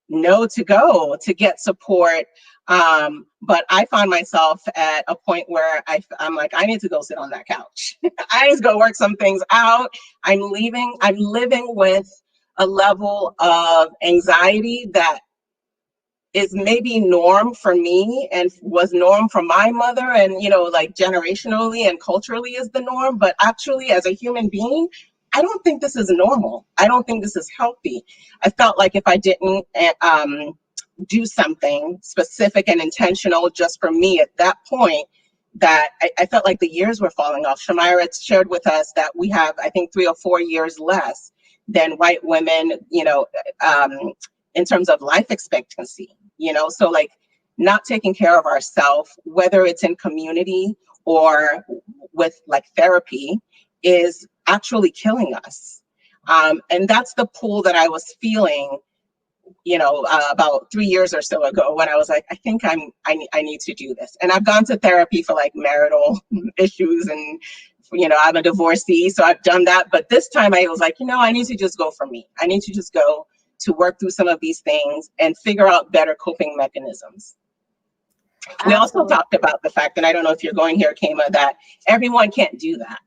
Speaker 5: know to go to get support. But I found myself at a point where I'm like, I need to go sit on that couch. I need to go work some things out. I'm living with a level of anxiety that is maybe norm for me and was norm for my mother, and like generationally and culturally is the norm, but actually as a human being, I don't think this is normal. I don't think this is healthy. I felt like if I didn't do something specific and intentional just for me at that point, that I felt like the years were falling off. Shamyra shared with us that we have, I think, 3 or 4 years less than white women, in terms of life expectancy, so like not taking care of ourselves, whether it's in community or with like therapy, is actually killing us. And that's the pull that I was feeling, about 3 years or so ago, when I was like, I think I need to do this. And I've gone to therapy for like marital issues, and I'm a divorcee, so I've done that. But this time I was like, I need to just go for me. I need to just go to work through some of these things and figure out better coping mechanisms. Absolutely. We also talked about the fact, and I don't know if you're going here, Kema, that everyone can't do that.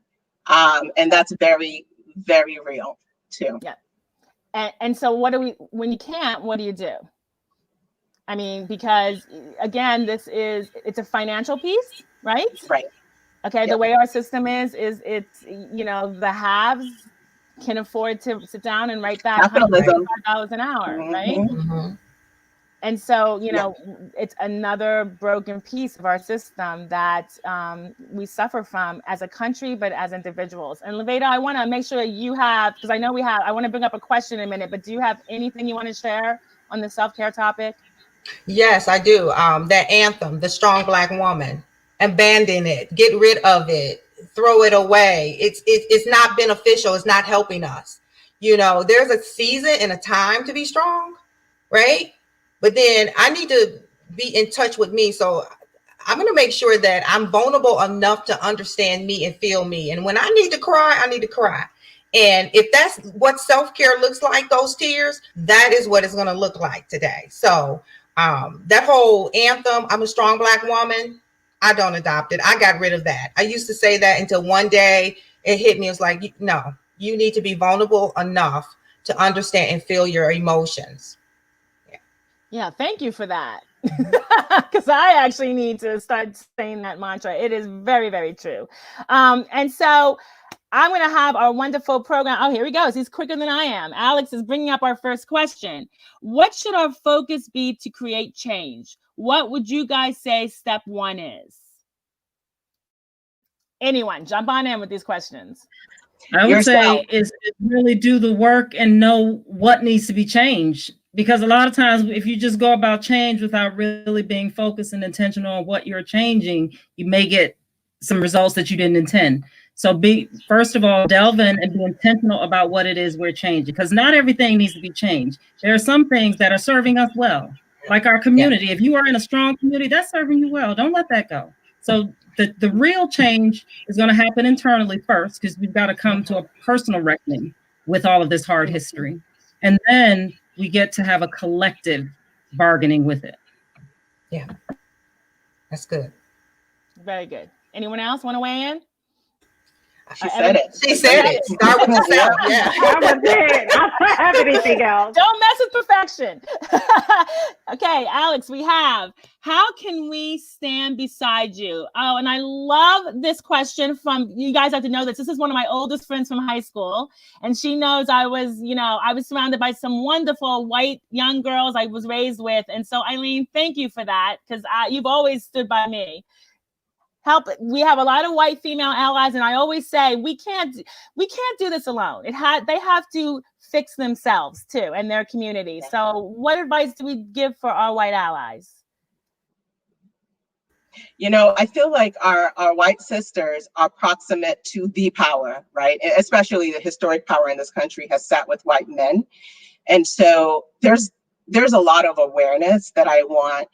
Speaker 5: And that's very, very real too.
Speaker 1: Yeah. And so when you can't, what do you do? I mean, because again, it's a financial piece, right?
Speaker 5: Right.
Speaker 1: Okay. Yep. The way our system is it's, the haves can afford to sit down and write that $125 an hour, right? Mm-hmm. And so, it's another broken piece of our system that we suffer from as a country, but as individuals. And LaVada, I want to make sure you have, because I know I want to bring up a question in a minute, but do you have anything you want to share on the self-care topic?
Speaker 4: Yes, I do. That anthem, the strong Black woman, abandon it, get rid of it, throw it away. It's not beneficial. It's not helping us. There's a season and a time to be strong, right? But then I need to be in touch with me. So I'm going to make sure that I'm vulnerable enough to understand me and feel me. And when I need to cry, I need to cry. And if that's what self-care looks like, those tears, that is what it's going to look like today. So that whole anthem, I'm a strong Black woman, I don't adopt it. I got rid of that. I used to say that until one day it hit me. It was like, no, you need to be vulnerable enough to understand and feel your emotions.
Speaker 1: Yeah, thank you for that. because I actually need to start saying that mantra. It is very, very true. And so I'm going to have our wonderful program. Oh, here he goes. He's quicker than I am. Alex is bringing up our first question. What should our focus be to create change? What would you guys say step one is? Anyone, jump on in with these questions.
Speaker 3: I would say is really do the work and know what needs to be changed. Because a lot of times, if you just go about change without really being focused and intentional on what you're changing, you may get some results that you didn't intend. So first of all, delve in and be intentional about what it is we're changing, because not everything needs to be changed. There are some things that are serving us well, like our community. If you are in a strong community, that's serving you well. Don't let that go. So the real change is going to happen internally first, because we've got to come to a personal reckoning with all of this hard history. And then we get to have a collective bargaining with it.
Speaker 4: Yeah, that's good.
Speaker 1: Very good. Anyone else want to weigh in?
Speaker 5: She said it.
Speaker 4: She said it. Start with yourself. Yeah.
Speaker 6: That was it. I don't have anything else.
Speaker 1: Don't mess with perfection. Okay, Alex, we have, how can we stand beside you? Oh, and I love this question from, you guys have to know this. This is one of my oldest friends from high school. And she knows I was surrounded by some wonderful white young girls I was raised with. And so, Eileen, thank you for that, because you've always stood by me. We have a lot of white female allies, and I always say we can't do this alone. They have to fix themselves too and their community. So what advice do we give for our white allies?
Speaker 5: You know, I feel like our white sisters are proximate to the power, right? Especially the historic power in this country has sat with white men. And so there's a lot of awareness that I want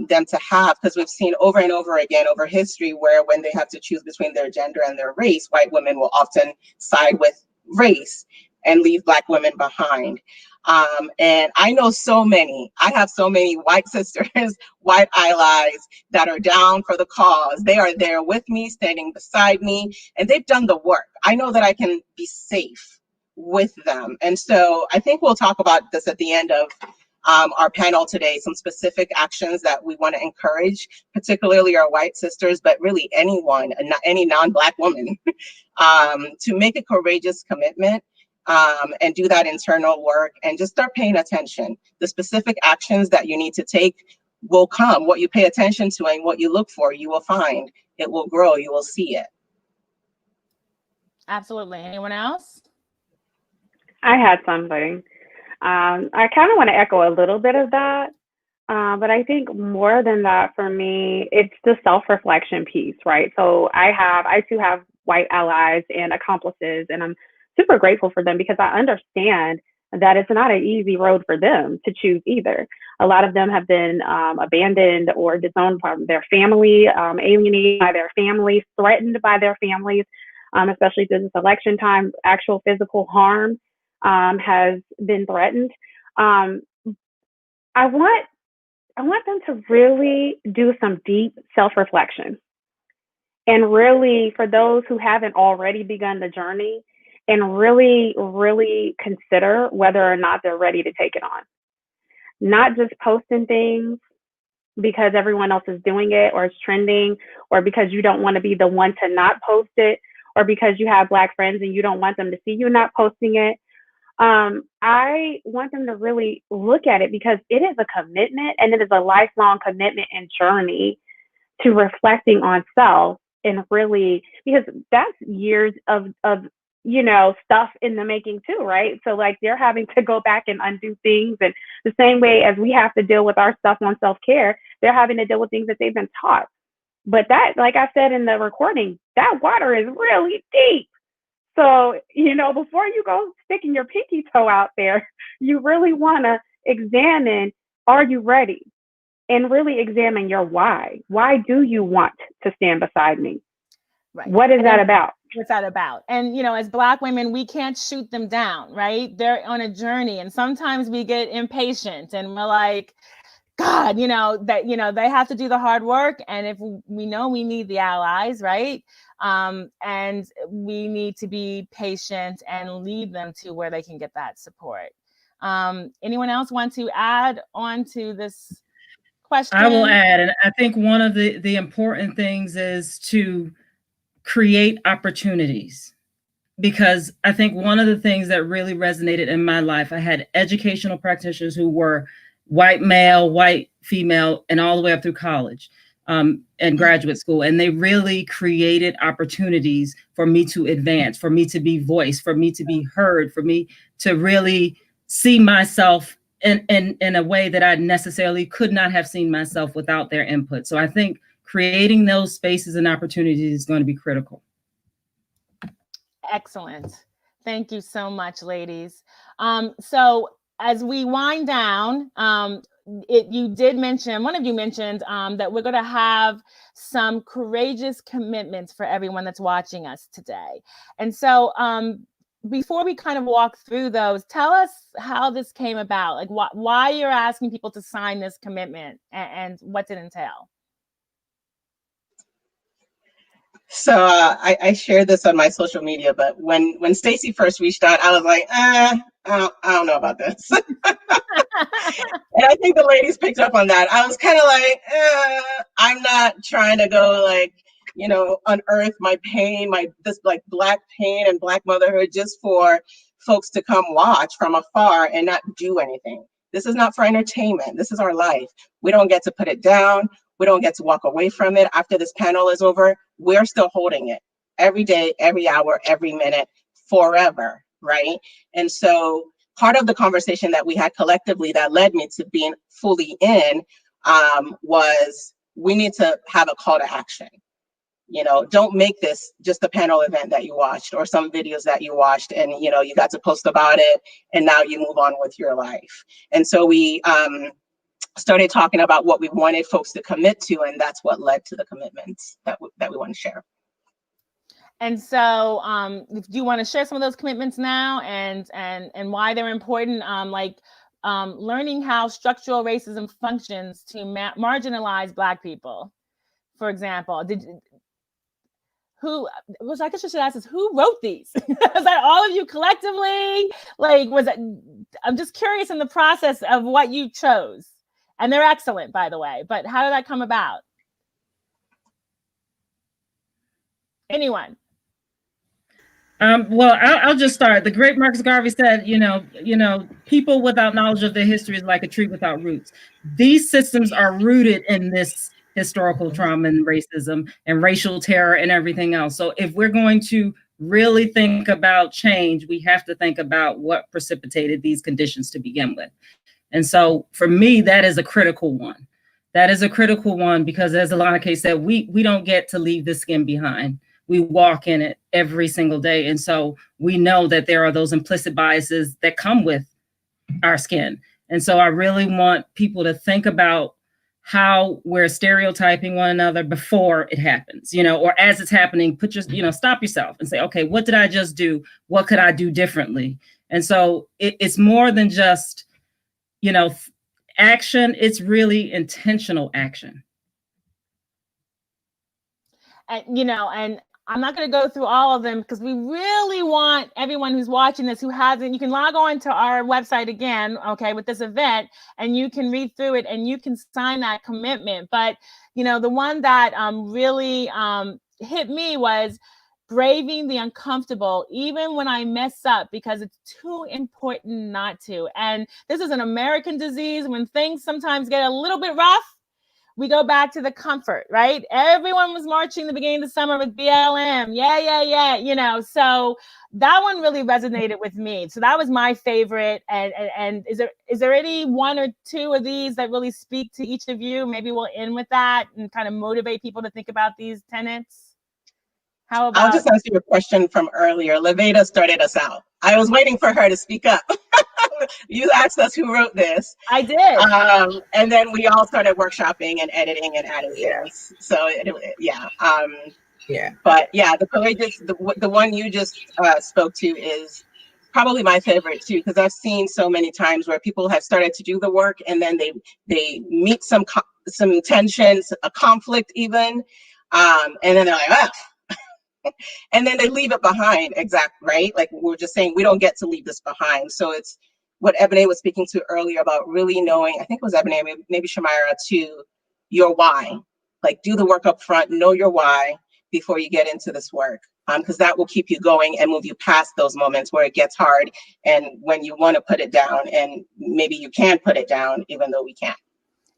Speaker 5: them to have, because we've seen over and over again over history where when they have to choose between their gender and their race, white women will often side with race and leave Black women behind. And I have so many white sisters, white allies that are down for the cause. They are there with me, standing beside me, and they've done the work. I know that I can be safe with them. And so I think we'll talk about this at the end of our panel today, some specific actions that we want to encourage, particularly our white sisters, but really anyone, any non-Black woman, to make a courageous commitment and do that internal work and just start paying attention. The specific actions that you need to take will come. What you pay attention to and what you look for, you will find. It will grow. You will see it.
Speaker 1: Absolutely. Anyone else?
Speaker 6: I had something. I kind of want to echo a little bit of that, but I think more than that for me, it's the self-reflection piece, right? So I too have white allies and accomplices, and I'm super grateful for them because I understand that it's not an easy road for them to choose either. A lot of them have been abandoned or disowned from their family, alienated by their families, threatened by their families, especially through this election time. Actual physical harm has been threatened. I want them to really do some deep self-reflection, and really, for those who haven't already begun the journey, and really, really consider whether or not they're ready to take it on. Not just posting things because everyone else is doing it or it's trending, or because you don't want to be the one to not post it, or because you have Black friends and you don't want them to see you not posting it. I want them to really look at it, because it is a commitment, and it is a lifelong commitment and journey to reflecting on self, and really, because that's years of stuff in the making too, right? So like they're having to go back and undo things, and the same way as we have to deal with our stuff on self-care, they're having to deal with things that they've been taught. But that, like I said in the recording, that water is really deep. So, before you go sticking your pinky toe out there, you really want to examine, are you ready? And really examine your why. Why do you want to stand beside me?
Speaker 1: Right.
Speaker 6: What is that about?
Speaker 1: What's that about? And, as Black women, we can't shoot them down, right? They're on a journey. And sometimes we get impatient and we're like, God, they have to do the hard work. And if we know we need the allies, right? And we need to be patient and lead them to where they can get that support. Anyone else want to add on to this question?
Speaker 3: I will add, and I think one of the important things is to create opportunities, because I think one of the things that really resonated in my life, I had educational practitioners who were white male, white female, and all the way up through college and graduate school. And they really created opportunities for me to advance, for me to be voiced, for me to be heard, for me to really see myself in a way that I necessarily could not have seen myself without their input. So I think creating those spaces and opportunities is going to be critical.
Speaker 1: Excellent. Thank you so much, ladies. So as we wind down, you did mention, one of you mentioned that we're going to have some courageous commitments for everyone that's watching us today. And so before we kind of walk through those, tell us how this came about, like why you're asking people to sign this commitment and what's it entail.
Speaker 5: So I shared this on my social media, but when Stacy first reached out, I was like, I don't know about this. And I think the ladies picked up on that. I was kind of like, I'm not trying to go like, unearth my pain, this like Black pain and Black motherhood just for folks to come watch from afar and not do anything. This is not for entertainment. This is our life. We don't get to put it down. We don't get to walk away from it after this panel is over. We're still holding it every day, every hour, every minute, forever, right? And so part of the conversation that we had collectively that led me to being fully in was we need to have a call to action. Don't make this just a panel event that you watched or some videos that you watched and, you got to post about it and now you move on with your life. And so we started talking about what we wanted folks to commit to, and that's what led to the commitments that we want to share.
Speaker 1: And so do you want to share some of those commitments now and why they're important, learning how structural racism functions to marginalize Black people, for example? I guess I should ask is who wrote these? Was that all of you collectively? I'm just curious in the process of what you chose. And they're excellent, by the way, but how did that come about? Anyone?
Speaker 3: Well, I'll just start. The great Marcus Garvey said, people without knowledge of their history is like a tree without roots. These systems are rooted in this historical trauma and racism and racial terror and everything else. So if we're going to really think about change, we have to think about what precipitated these conditions to begin with. And so for me, that is a critical one. That is a critical one because as Olanike said, we don't get to leave the skin behind. We walk in it every single day. And so we know that there are those implicit biases that come with our skin. And so I really want people to think about how we're stereotyping one another before it happens, or as it's happening, stop yourself and say, okay, what did I just do? What could I do differently? And so it's more than just, action. It's really intentional action.
Speaker 1: And I'm not going to go through all of them because we really want everyone who's watching this who hasn't, you can log on to our website again, okay, with this event, and you can read through it and you can sign that commitment. But, the one that really hit me was braving the uncomfortable, even when I mess up, because it's too important not to. And this is an American disease. When things sometimes get a little bit rough, we go back to the comfort, right? Everyone was marching the beginning of the summer with BLM. Yeah. So that one really resonated with me. So that was my favorite. And is there any one or two of these that really speak to each of you? Maybe we'll end with that and kind of motivate people to think about these tenets. How about?
Speaker 5: I'll just answer your question from earlier. LaVada started us out. I was waiting for her to speak up. You asked us who wrote this.
Speaker 1: I did.
Speaker 5: And then we all started workshopping and editing and adding things. So yeah. But yeah, the courageous, the one you just spoke to is probably my favorite too, because I've seen so many times where people have started to do the work and then they meet some tensions, a conflict even, and then they're like, ah. And then they leave it behind. Exactly, right? Like we're just saying, we don't get to leave this behind. So it's what Eboné was speaking to earlier about really knowing, I think it was Eboné, maybe Shamyra, to your why. Like, do the work up front, know your why before you get into this work, because that will keep you going and move you past those moments where it gets hard and when you want to put it down, and maybe you can put it down even though we can't.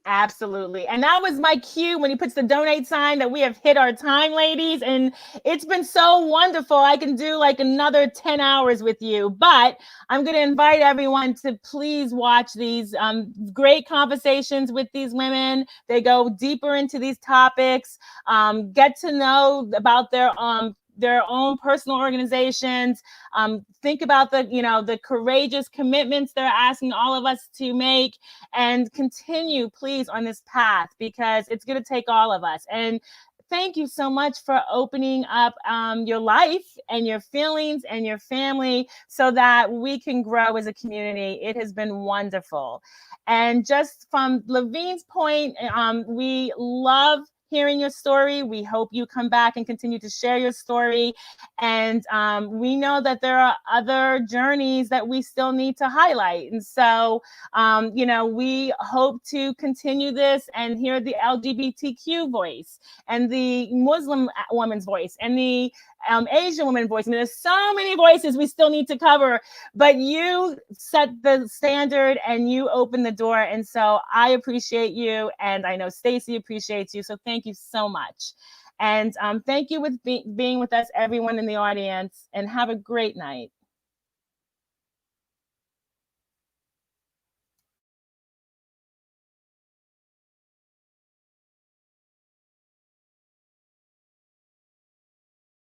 Speaker 1: Absolutely. And that was my cue when he puts the donate sign that we have hit our time, ladies. And it's been so wonderful. I can do like another 10 hours with you, but I'm going to invite everyone to please watch these great conversations with these women. They go deeper into these topics, get to know about their own personal organizations, think about the courageous commitments they're asking all of us to make, and continue, please, on this path, because it's going to take all of us. And thank you so much for opening up your life and your feelings and your family so that we can grow as a community. It has been wonderful. And just from Levine's point, we love hearing your story. We hope you come back and continue to share your story. And we know that there are other journeys that we still need to highlight. And so, we hope to continue this and hear the LGBTQ voice and the Muslim woman's voice and the Asian woman voice. I mean, there's so many voices we still need to cover, but you set the standard and you open the door. And so I appreciate you. And I know Stacey appreciates you. So thank you so much. And thank you for being with us, everyone in the audience, and have a great night.